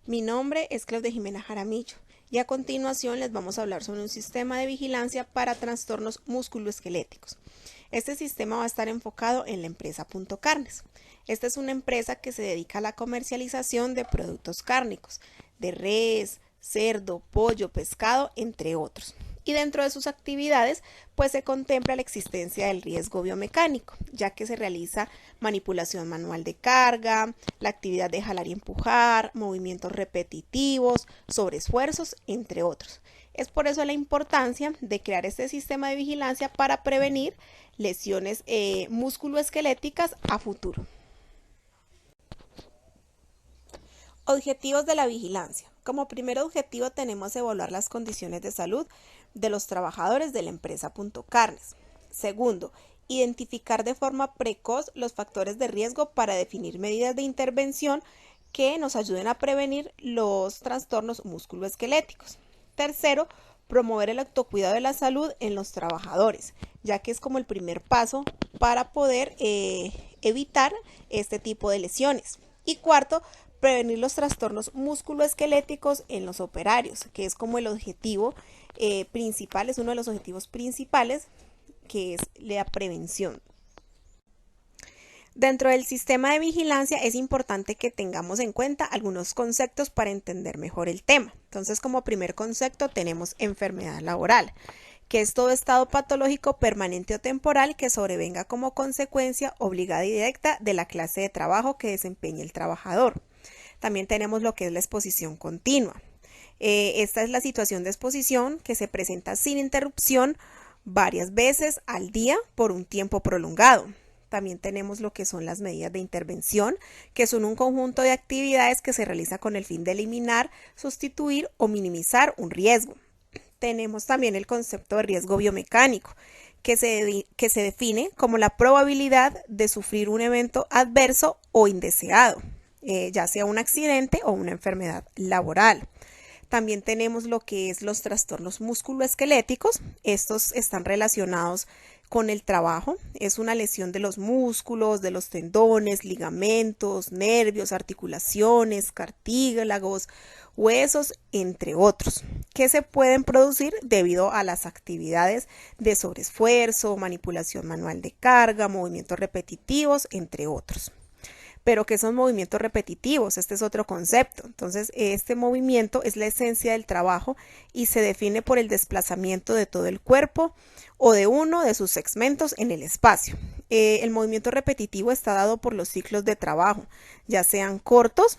Mi nombre es Claudia Jimena Jaramillo y a continuación les vamos a hablar sobre un sistema de vigilancia para trastornos musculoesqueléticos. Este sistema va a estar enfocado en la empresa Punto Carnes. Esta es una empresa que se dedica a la comercialización de productos cárnicos, de res, cerdo, pollo, pescado, entre otros. Y dentro de sus actividades, pues se contempla la existencia del riesgo biomecánico, ya que se realiza manipulación manual de carga, la actividad de jalar y empujar, movimientos repetitivos, sobreesfuerzos, entre otros. Es por eso la importancia de crear este sistema de vigilancia para prevenir lesiones musculoesqueléticas a futuro. Objetivos de la vigilancia. Como primer objetivo tenemos evaluar las condiciones de salud de los trabajadores de la empresa Punto Carnes. Segundo, identificar de forma precoz los factores de riesgo para definir medidas de intervención que nos ayuden a prevenir los trastornos musculoesqueléticos. Tercero, promover el autocuidado de la salud en los trabajadores, ya que es como el primer paso para poder evitar este tipo de lesiones. Y cuarto, prevenir los trastornos musculoesqueléticos en los operarios, que es como el objetivo principal, es uno de los objetivos principales, que es la prevención. Dentro del sistema de vigilancia es importante que tengamos en cuenta algunos conceptos para entender mejor el tema. Entonces, como primer concepto tenemos enfermedad laboral, que es todo estado patológico permanente o temporal que sobrevenga como consecuencia obligada y directa de la clase de trabajo que desempeñe el trabajador. También tenemos lo que es la exposición continua. Esta es la situación de exposición que se presenta sin interrupción varias veces al día por un tiempo prolongado. También tenemos lo que son las medidas de intervención, que son un conjunto de actividades que se realiza con el fin de eliminar, sustituir o minimizar un riesgo. Tenemos también el concepto de riesgo biomecánico, que se define como la probabilidad de sufrir un evento adverso o indeseado, ya sea un accidente o una enfermedad laboral. También tenemos lo que es los trastornos musculoesqueléticos. Estos están relacionados con el trabajo. Es una lesión de los músculos, de los tendones, ligamentos, nervios, articulaciones, cartílagos, huesos, entre otros, que se pueden producir debido a las actividades de sobreesfuerzo, manipulación manual de carga, movimientos repetitivos, entre otros. Pero ¿qué son movimientos repetitivos? Este es otro concepto. Entonces, este movimiento es la esencia del trabajo y se define por el desplazamiento de todo el cuerpo o de uno de sus segmentos en el espacio. El movimiento repetitivo está dado por los ciclos de trabajo, ya sean cortos,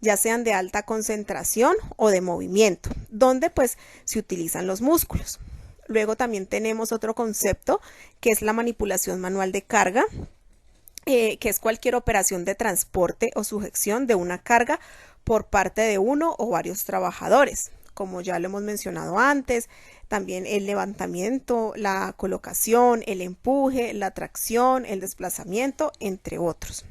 ya sean de alta concentración o de movimiento, donde pues se utilizan los músculos. Luego también tenemos otro concepto que es la manipulación manual de carga, que es cualquier operación de transporte o sujeción de una carga por parte de uno o varios trabajadores, como ya lo hemos mencionado antes. También el levantamiento, la colocación, el empuje, la tracción, el desplazamiento, entre otros.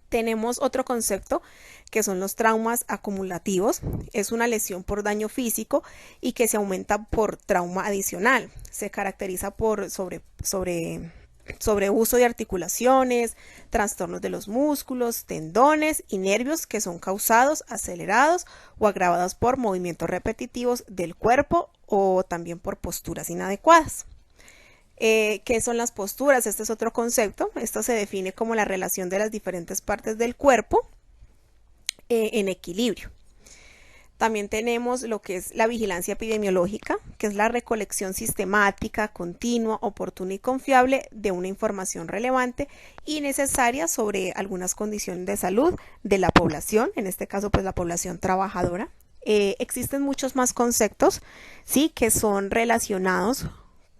Tenemos otro concepto que son los traumas acumulativos. Es una lesión por daño físico y que se aumenta por trauma adicional. Se caracteriza por sobreuso de articulaciones, trastornos de los músculos, tendones y nervios que son causados, acelerados o agravados por movimientos repetitivos del cuerpo o también por posturas inadecuadas. ¿Qué son las posturas? Este es otro concepto. Esto se define como la relación de las diferentes partes del cuerpo en equilibrio. También tenemos lo que es la vigilancia epidemiológica, que es la recolección sistemática, continua, oportuna y confiable de una información relevante y necesaria sobre algunas condiciones de salud de la población, en este caso pues la población trabajadora. Existen muchos más conceptos, ¿sí?, que son relacionados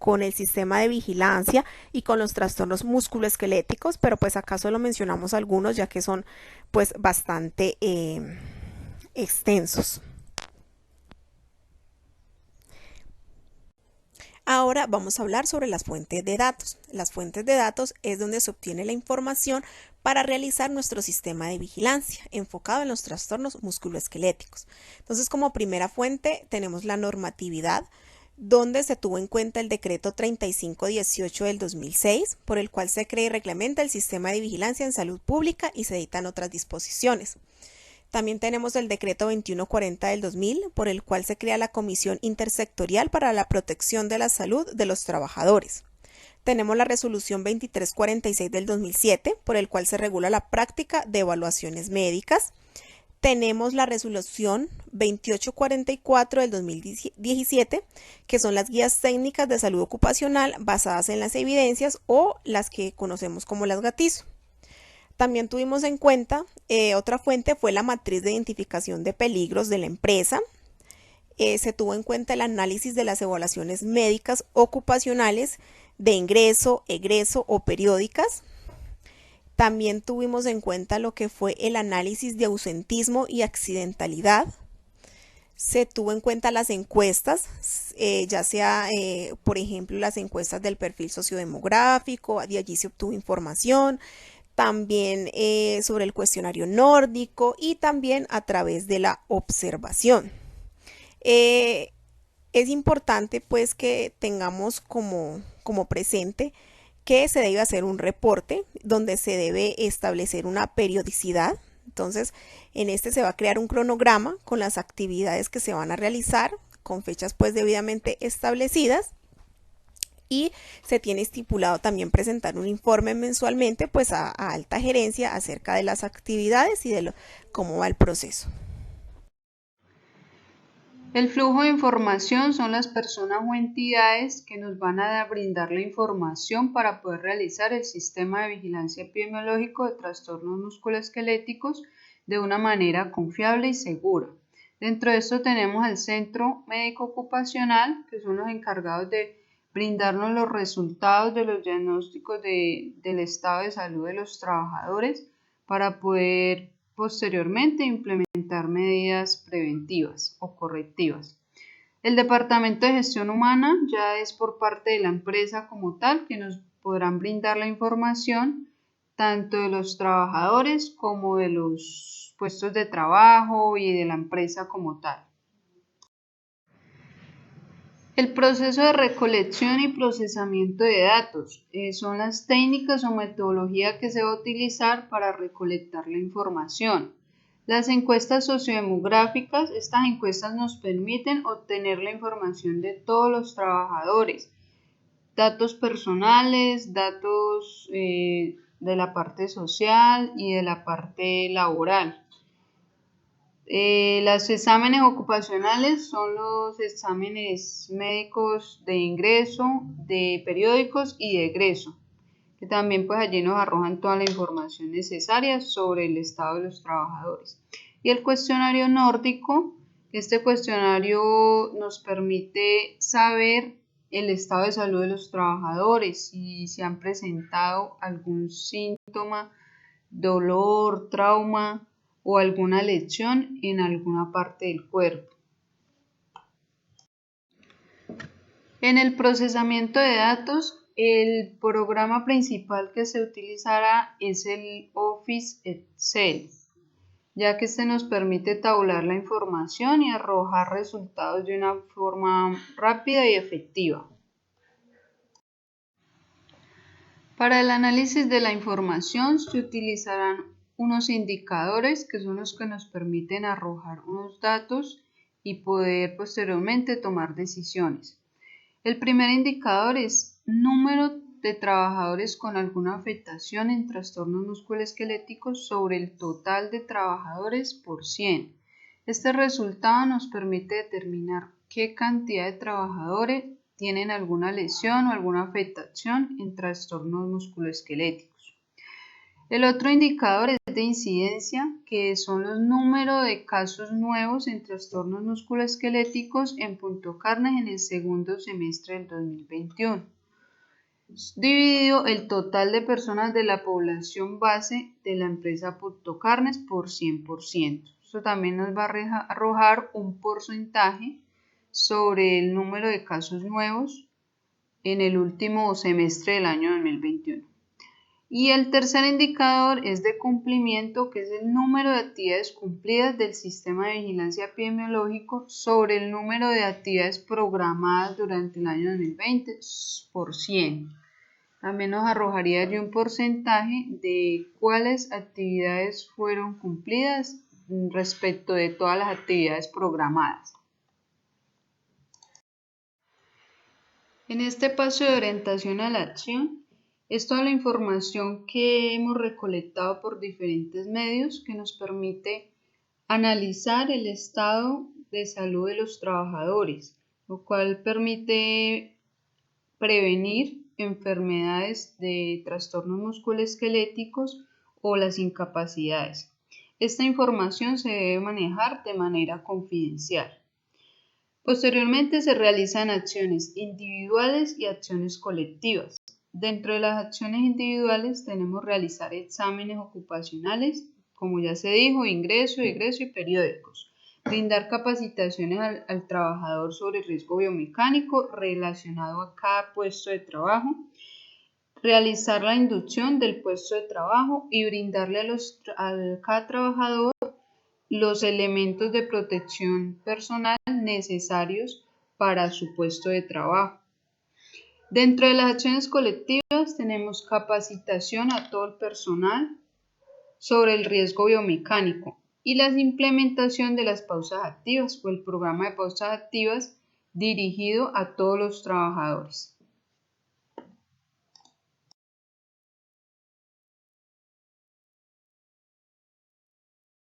con el sistema de vigilancia y con los trastornos musculoesqueléticos, pero pues acá solo mencionamos algunos ya que son pues bastante extensos. Ahora vamos a hablar sobre las fuentes de datos. Las fuentes de datos es donde se obtiene la información para realizar nuestro sistema de vigilancia enfocado en los trastornos musculoesqueléticos. Entonces, como primera fuente tenemos la normatividad, donde se tuvo en cuenta el decreto 3518 del 2006, por el cual se crea y reglamenta el sistema de vigilancia en salud pública y se editan otras disposiciones. También tenemos el decreto 2140 del 2000, por el cual se crea la Comisión Intersectorial para la Protección de la Salud de los Trabajadores. Tenemos la resolución 2346 del 2007, por el cual se regula la práctica de evaluaciones médicas. Tenemos la resolución 2844 del 2017, que son las guías técnicas de salud ocupacional basadas en las evidencias o las que conocemos como las GATIZO. También tuvimos en cuenta, otra fuente fue la matriz de identificación de peligros de la empresa. Se tuvo en cuenta el análisis de las evaluaciones médicas ocupacionales de ingreso, egreso o periódicas. También tuvimos en cuenta lo que fue el análisis de ausentismo y accidentalidad. Se tuvo en cuenta las encuestas, ya sea, por ejemplo, las encuestas del perfil sociodemográfico, de allí se obtuvo información, también sobre el cuestionario nórdico y también a través de la observación. Es importante pues que tengamos como presente que se debe hacer un reporte donde se debe establecer una periodicidad. Entonces, en este se va a crear un cronograma con las actividades que se van a realizar con fechas pues debidamente establecidas, y se tiene estipulado también presentar un informe mensualmente pues a alta gerencia acerca de las actividades y de cómo va el proceso. El flujo de información son las personas o entidades que nos van a brindar la información para poder realizar el sistema de vigilancia epidemiológico de trastornos musculoesqueléticos de una manera confiable y segura. Dentro de esto tenemos el Centro Médico Ocupacional, que son los encargados de brindarnos los resultados de los diagnósticos del estado de salud de los trabajadores para poder posteriormente implementar medidas preventivas o correctivas. El Departamento de Gestión Humana ya es por parte de la empresa como tal, que nos podrán brindar la información tanto de los trabajadores como de los puestos de trabajo y de la empresa como tal. El proceso de recolección y procesamiento de datos son las técnicas o metodología que se va a utilizar para recolectar la información. Las encuestas sociodemográficas, estas encuestas nos permiten obtener la información de todos los trabajadores, datos personales, datos de la parte social y de la parte laboral. Los exámenes ocupacionales son los exámenes médicos de ingreso, de periódicos y de egreso, que también pues allí nos arrojan toda la información necesaria sobre el estado de los trabajadores. Y el cuestionario nórdico, este cuestionario nos permite saber el estado de salud de los trabajadores, si se han presentado algún síntoma, dolor, trauma o alguna lesión en alguna parte del cuerpo. En el procesamiento de datos, el programa principal que se utilizará es el Office Excel, ya que este nos permite tabular la información y arrojar resultados de una forma rápida y efectiva. Para el análisis de la información se utilizarán unos indicadores que son los que nos permiten arrojar unos datos y poder posteriormente tomar decisiones. El primer indicador es número de trabajadores con alguna afectación en trastornos musculoesqueléticos sobre el total de trabajadores por 100. Este resultado nos permite determinar qué cantidad de trabajadores tienen alguna lesión o alguna afectación en trastornos musculoesqueléticos. El otro indicador es de incidencia, que son los números de casos nuevos en trastornos musculoesqueléticos en Punto Carnes en el segundo semestre del 2021. Dividido el total de personas de la población base de la empresa Punto Carnes por 100%. Esto también nos va a arrojar un porcentaje sobre el número de casos nuevos en el último semestre del año 2021. Y el tercer indicador es de cumplimiento, que es el número de actividades cumplidas del sistema de vigilancia epidemiológico sobre el número de actividades programadas durante el año 2020 por 100. También nos arrojaría allí un porcentaje de cuáles actividades fueron cumplidas respecto de todas las actividades programadas. En este paso de orientación a la acción, es toda la información que hemos recolectado por diferentes medios que nos permite analizar el estado de salud de los trabajadores, lo cual permite prevenir enfermedades de trastornos musculoesqueléticos o las incapacidades. Esta información se debe manejar de manera confidencial. Posteriormente se realizan acciones individuales y acciones colectivas. Dentro de las acciones individuales tenemos realizar exámenes ocupacionales, como ya se dijo, ingreso, egreso y periódicos. Brindar capacitaciones al trabajador sobre el riesgo biomecánico relacionado a cada puesto de trabajo. Realizar la inducción del puesto de trabajo y brindarle a cada trabajador los elementos de protección personal necesarios para su puesto de trabajo. Dentro de las acciones colectivas tenemos capacitación a todo el personal sobre el riesgo biomecánico y la implementación de las pausas activas o el programa de pausas activas dirigido a todos los trabajadores.